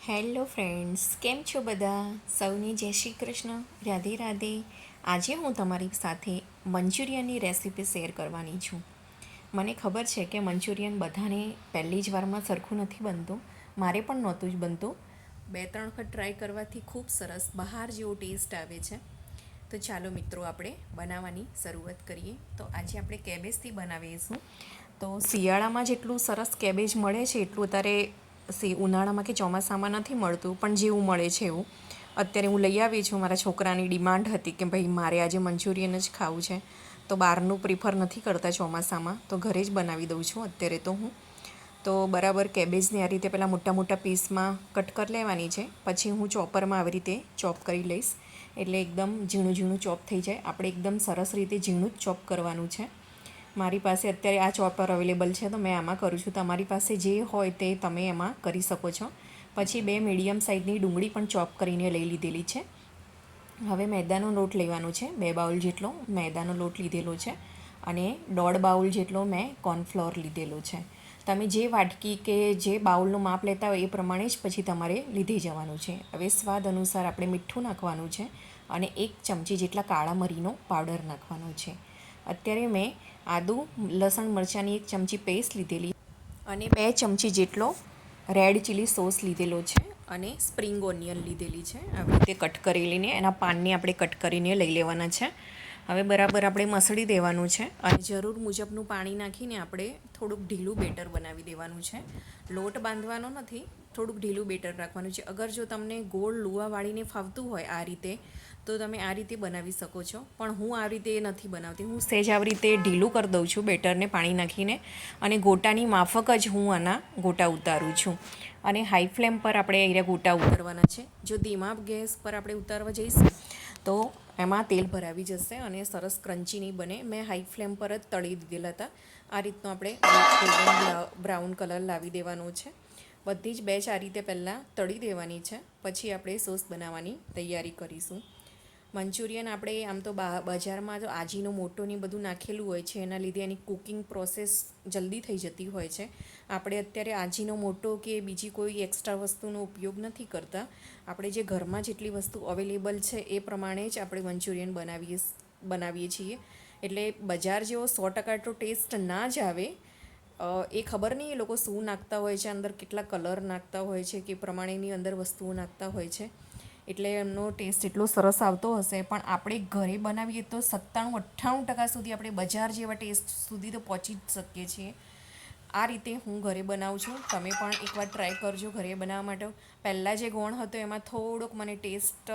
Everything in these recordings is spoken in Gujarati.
હેલો ફ્રેન્ડ્સ, કેમ છો બધા? સૌને જય શ્રી કૃષ્ણ, રાધે રાધે. આજે હું તમારી સાથે મંચુરિયનની રેસીપી શેર કરવાની છું. મને ખબર છે કે મંચુરિયન બધાને પહેલી જ વારમાં સરખું નથી બનતું. મારે પણ નહોતું જ બનતું. 2-3 વખત ટ્રાય કરવાથી ખૂબ સરસ બહાર જેવો ટેસ્ટ આવે છે. તો ચાલો મિત્રો, આપણે બનાવવાની શરૂઆત કરીએ. તો આજે આપણે કેબેજથી બનાવીશું. તો શિયાળામાં જેટલું સરસ કેબેજ મળે છે એટલું અત્યારે ઉનાળામાં કે ચોમાસામાં નથી મળતું, પણ જેવું મળે છે એવું અત્યારે હું લઈ આવી છું. મારા છોકરાની ડિમાન્ડ હતી કે ભાઈ મારે આજે મંચુરિયન જ ખાવું છે, તો બહારનું પ્રિફર નથી કરતા ચોમાસામાં, તો ઘરે જ બનાવી દઉં છું અત્યારે તો હું. તો બરાબર કેબેજને આ રીતે પહેલાં મોટા મોટા પીસમાં કટ કરી લેવાની છે. પછી હું ચોપરમાં આવી રીતે ચોપ કરી લઈશ, એટલે એકદમ ઝીણું ઝીણું ચોપ થઈ જાય. આપણે એકદમ સરસ રીતે ઝીણું જ ચોપ કરવાનું છે. મારી પાસે અત્યારે આ ચોપર અવેલેબલ છે, તો મેં આમાં કરું છું. તમારી પાસે જે હોય તે તમે એમાં કરી શકો છો. પછી 2 મીડિયમ સાઇઝની ડુંગળી પણ ચોપ કરીને લઈ લીધેલી છે. હવે મેદાનો લોટ લેવાનો છે. 2 બાઉલ જેટલો મેદાનો લોટ લીધેલો છે અને 1.5 બાઉલ જેટલો મેં કોર્નફ્લોર લીધેલો છે. તમે જે વાટકી કે જે બાઉલનું માપ લેતા હોય એ પ્રમાણે જ પછી તમારે લીધી જવાનું છે. હવે સ્વાદ અનુસાર આપણે મીઠું નાખવાનું છે અને 1 ચમચી જેટલા કાળા મરીનો પાવડર નાખવાનો છે. અત્યારે મેં આદું લસણ મરચાંની 1 ચમચી પેસ્ટ લીધેલી અને 2 ચમચી જેટલો રેડ ચીલી સોસ લીધેલો છે અને સ્પ્રિંગ ઓનિયન લીધેલી છે. આવી રીતે કટ કરી લઈને એના પાનને આપણે કટ કરીને લઈ લેવાના છે. હવે બરાબર આપણે મસળી દેવાનું છે અને જરૂર મુજબનું પાણી નાખીને આપણે થોડુંક ઢીલું બેટર બનાવી દેવાનું છે. લોટ બાંધવાનો નથી, થોડુંક ઢીલું બેટર રાખવાનું છે. અગર જો તમને ગોળ લુવા વાળીને ફાવતું હોય આ રીતે, તો તમે આ રીતે બનાવી શકો છો, પણ હું આ રીતે નથી બનાવતી. હું સહેજ આવી રીતે ઢીલું કરી દઉં છું બેટરને પાણી નાખીને, અને ગોટાની માફક જ હું આના ગોટા ઉતારું છું. અને હાઈ ફ્લેમ પર આપણે અહીંયા ગોટા ઉતારવાના છે. જો ધીમા ગેસ પર આપણે ઉતારવા જઈશું તો એમાં તેલ ભરાવી જશે અને સરસ ક્રન્ચી નહીં બને. મેં હાઈ ફ્લેમ પર જ તળી દીધેલા હતા. આ રીતનો આપણે ગોલ્ડન બ્રાઉન કલર લાવી દેવાનો છે. બધી જ બેચ આ રીતે પહેલાં તળી દેવાની છે. પછી આપણે સોસ બનાવવાની તૈયારી કરીશું. મંચુરિયન આપણે આમ તો બજારમાં તો આજીનો મોટો ને બધું નાખેલું હોય છે, એના લીધે એની કુકિંગ પ્રોસેસ જલ્દી થઈ જતી હોય છે. આપણે અત્યારે આજીનો મોટો કે બીજી કોઈ એક્સ્ટ્રા વસ્તુનો ઉપયોગ નથી કરતા. આપણે જે ઘરમાં જેટલી વસ્તુ અવેલેબલ છે એ પ્રમાણે જ આપણે મંચુરિયન બનાવીએ છીએ. એટલે બજાર જેવો 100% તો ટેસ્ટ ના જ આવે. એ ખબર નહીં એ લોકો શું નાખતા હોય છે અંદર, કેટલા કલર નાખતા હોય છે, કે પ્રમાણેની અંદર વસ્તુઓ નાખતા હોય છે, એટલે એમનો ટેસ્ટ એટલો સરસ આવતો હશે. પણ આપણે ઘરે બનાવીએ તો 97-98% સુધી આપણે બજાર જેવા ટેસ્ટ સુધી તો પહોંચી જ શકીએ છીએ. આ રીતે હું ઘરે બનાવું છું. તમે પણ એકવાર ટ્રાય કરજો ઘરે બનાવવા માટે. પહેલાં જે ગોળ હતો એમાં થોડોક મને ટેસ્ટ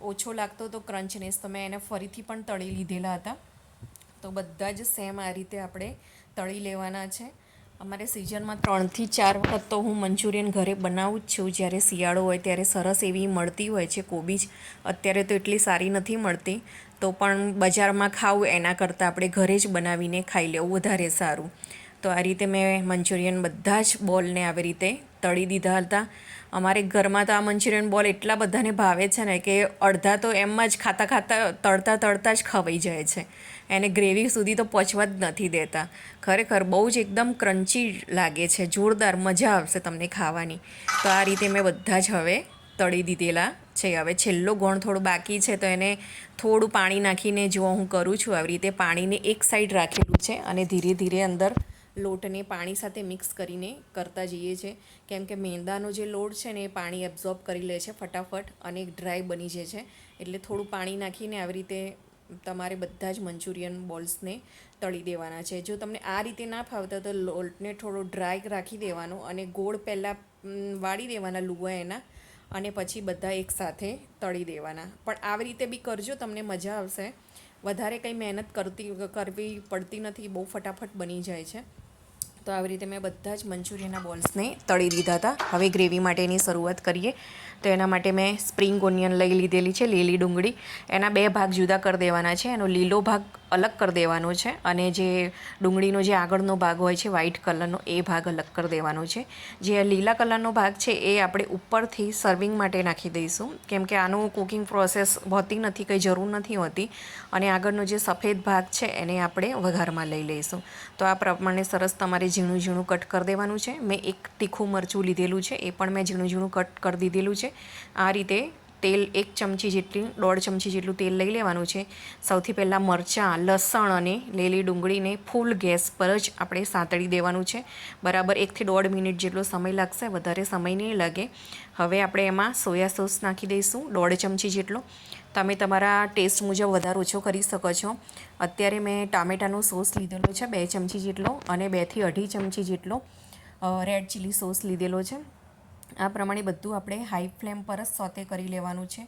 ઓછો લાગતો હતો, ક્રન્ચનેસ, તો મેં એને ફરીથી પણ તળી લીધેલા હતા. તો બધા જ સેમ આ રીતે આપણે તળી લેવાના છે. અમારે સિઝનમાં 3 થી 4 વખત તો હું મંચુરિયન ઘરે બનાવું જ છું. જ્યારે શિયાળો હોય ત્યારે સરસ એવી મળતી હોય છે કોબીજ. અત્યારે તો એટલી સારી નથી મળતી, તો પણ બજારમાં ખાવું એના કરતાં આપણે ઘરે જ બનાવીને ખાઈ લેવું વધારે સારું. તો આ રીતે મેં મંચુરિયન બધા જ બોલને આવી રીતે તળી દીધા હતા. અમારે ઘરમાં તો આ મંચુરિયન બોલ એટલા બધાને ભાવે છે ને કે અડધા તો એમ જ ખાતા ખાતા તળતા જ ખવાઈ જાય છે. એને ગ્રેવી સુધી તો પહોંચવા જ નથી દેતા. ખરેખર બહુ જ એકદમ ક્રન્ચી લાગે છે, જોરદાર મજા આવશે તમને ખાવાની. તો આ રીતે મેં બધા જ હવે તળી દીધેલા છે. હવે છેલ્લો ગોળ થોડો બાકી છે, તો એને થોડું પાણી નાખીને જો હું કરું છું આવી રીતે, પાણીને એક સાઈડ રાખેલું છે અને ધીરે ધીરે અંદર લોટને પાણી સાથે મિક્સ કરીને કરતા જઈએ છીએ. કેમ કે મેંદાનો જે લોટ છે ને એ પાણી એબ્ઝોર્બ કરી લે છે ફટાફટ અને ડ્રાય બની જાય છે. એટલે થોડું પાણી નાખીને આવી રીતે તમારે બધા જ મંચુરિયન બોલ્સને તળી દેવાના છે. જો તમને આ રીતે ના ફાવતા તો લોટને થોડો ડ્રાય રાખી દેવાનો અને ગોળ પહેલાં વાળી દેવાના લુવા એના, અને પછી બધા એકસાથે તળી દેવાના. પણ આવી રીતે બી કરજો, તમને મજા આવશે. વધારે કંઈ મહેનત કરવી પડતી નથી, બહુ ફટાફટ બની જાય છે. તો આવી રીતે મેં બધા જ મંચુરિયનના બોલ્સને તળી દીધા હતા. હવે ગ્રેવી માટેની શરૂઆત કરીએ. તો એના માટે મેં સ્પ્રિંગ ઓનિયન લઈ લીધેલી છે, લીલી ડુંગળી. એના 2 ભાગ જુદા કરી દેવાના છે. એનો લીલો ભાગ અલગ કરી દેવાનો છે અને જે ડુંગળીનો જે આગળનો ભાગ હોય છે વ્હાઇટ કલરનો, એ ભાગ અલગ કરી દેવાનો છે. જે લીલા કલરનો ભાગ છે એ આપણે ઉપરથી સર્વિંગ માટે નાખી દઈશું, કેમ કે આનું કુકિંગ પ્રોસેસ હોતી નથી, કંઈ જરૂર નથી હોતી. અને આગળનો જે સફેદ ભાગ છે એને આપણે વઘારમાં લઈ લઈશું. તો આ પ્રમાણે સરસ તમારે ઝીણું ઝીણું કટ કરી દેવાનું છે. મેં એક તીખું મરચું લીધેલું છે, એ પણ મેં ઝીણું ઝીણું કટ કરી દીધેલું છે. આ રીતે તેલ 1 ચમચી જેટલી 1.5 ચમચી જેટલું તેલ લઈ લેવાનું છે. સૌથી પહેલાં મરચાં, લસણ અને લીલી ડુંગળીને ફૂલ ગેસ પર જ આપણે સાંતળી દેવાનું છે. બરાબર 1 થી 1.5 મિનિટ જેટલો સમય લાગશે, વધારે સમય નહીં લાગે. હવે આપણે એમાં સોયા સોસ નાખી દઈશું 1.5 ચમચી જેટલો. તમે તમારા ટેસ્ટ મુજબ વધારે ઓછો કરી શકો છો. અત્યારે મેં ટામેટાનો સોસ લીધેલો છે 2 ચમચી જેટલો, અને 2 થી 2.5 ચમચી જેટલો રેડ ચીલી સોસ લીધેલો છે. આ પ્રમાણે બધું આપણે હાઈ ફ્લેમ પર જ સોતે કરી લેવાનું છે.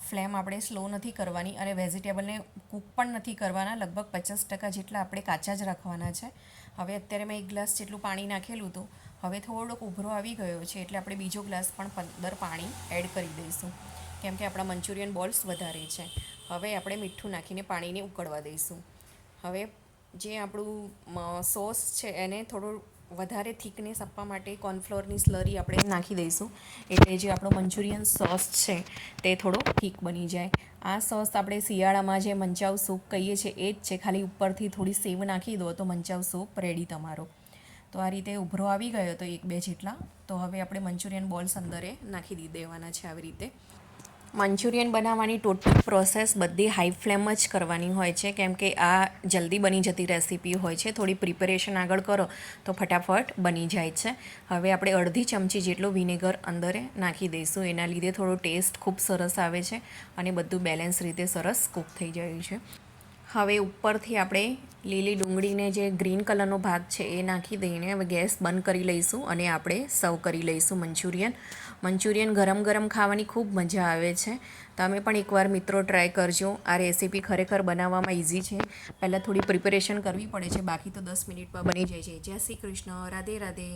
ફ્લેમ આપણે સ્લો નથી કરવાની, અને વેજીટેબલને કૂક પણ નથી કરવાના. લગભગ 50% જેટલા આપણે કાચા જ રાખવાના છે. હવે અત્યારે મેં 1 ગ્લાસ જેટલું પાણી નાખેલું હતું. હવે થોડોક ઉભરો આવી ગયો છે, એટલે આપણે બીજો ગ્લાસ પણ અંદર પાણી એડ કરી દઈશું, કેમ કે આપણા મંચુરિયન બોલ્સ વધારે છે. હવે આપણે મીઠું નાખીને પાણીને ઉકળવા દઈશું. હવે જે આપણું સોસ છે એને થોડું વધારે થિકનેસ આપવા માટે કોર્નફ્લોરની સ્લરી આપણે નાખી દઈશું, એટલે જે આપણો મંચુરિયન સોસ છે તે થોડો થીક બની જાય. આ સોસ આપણે શિયાળામાં જે મંચાવ સૂપ કહીએ છીએ એ જ છે, ખાલી ઉપરથી થોડી સેવ નાખી દો તો મંચાવ સૂપ રેડી તમારો. તો આ રીતે ઉભરો આવી ગયો તો 1-2 જેટલા, તો હવે આપણે મંચુરિયન બોલ્સ અંદરે નાખી દેવાના છે. આવી રીતે મંચુરિયન બનાવવાની ટોટલ પ્રોસેસ બધી હાઈ ફ્લેમ જ કરવાની હોય છે, કેમ કે આ જલ્દી બની જતી રેસીપી હોય છે. થોડી પ્રિપેરેશન આગળ કરો તો ફટાફટ બની જાય છે. હવે આપણે 1/2 ચમચી જેટલું વિનેગર અંદરે નાખી દઈશું. એના લીધે થોડો ટેસ્ટ ખૂબ સરસ આવે છે, અને બધું બેલેન્સ રીતે સરસ કૂક થઈ જાય છે. હવે ઉપરથી આપણે લીલી ડુંગળીને જે ગ્રીન કલરનો ભાગ છે એ નાખી દઈને હવે ગેસ બંધ કરી લઈશું, અને આપણે સર્વ કરી લઈશું મંચુરિયન ગરમ ગરમ ખાવાની ખૂબ મજા આવે છે. તમે પણ એકવાર મિત્રો ટ્રાય કરજો. આ રેસીપી ખરેખર બનાવવામાં ઇઝી છે. પહેલાં થોડી પ્રિપેરેશન કરવી પડે છે, બાકી તો 10 મિનિટમાં બની જાય છે. જય શ્રી કૃષ્ણ. રાધે રાધે.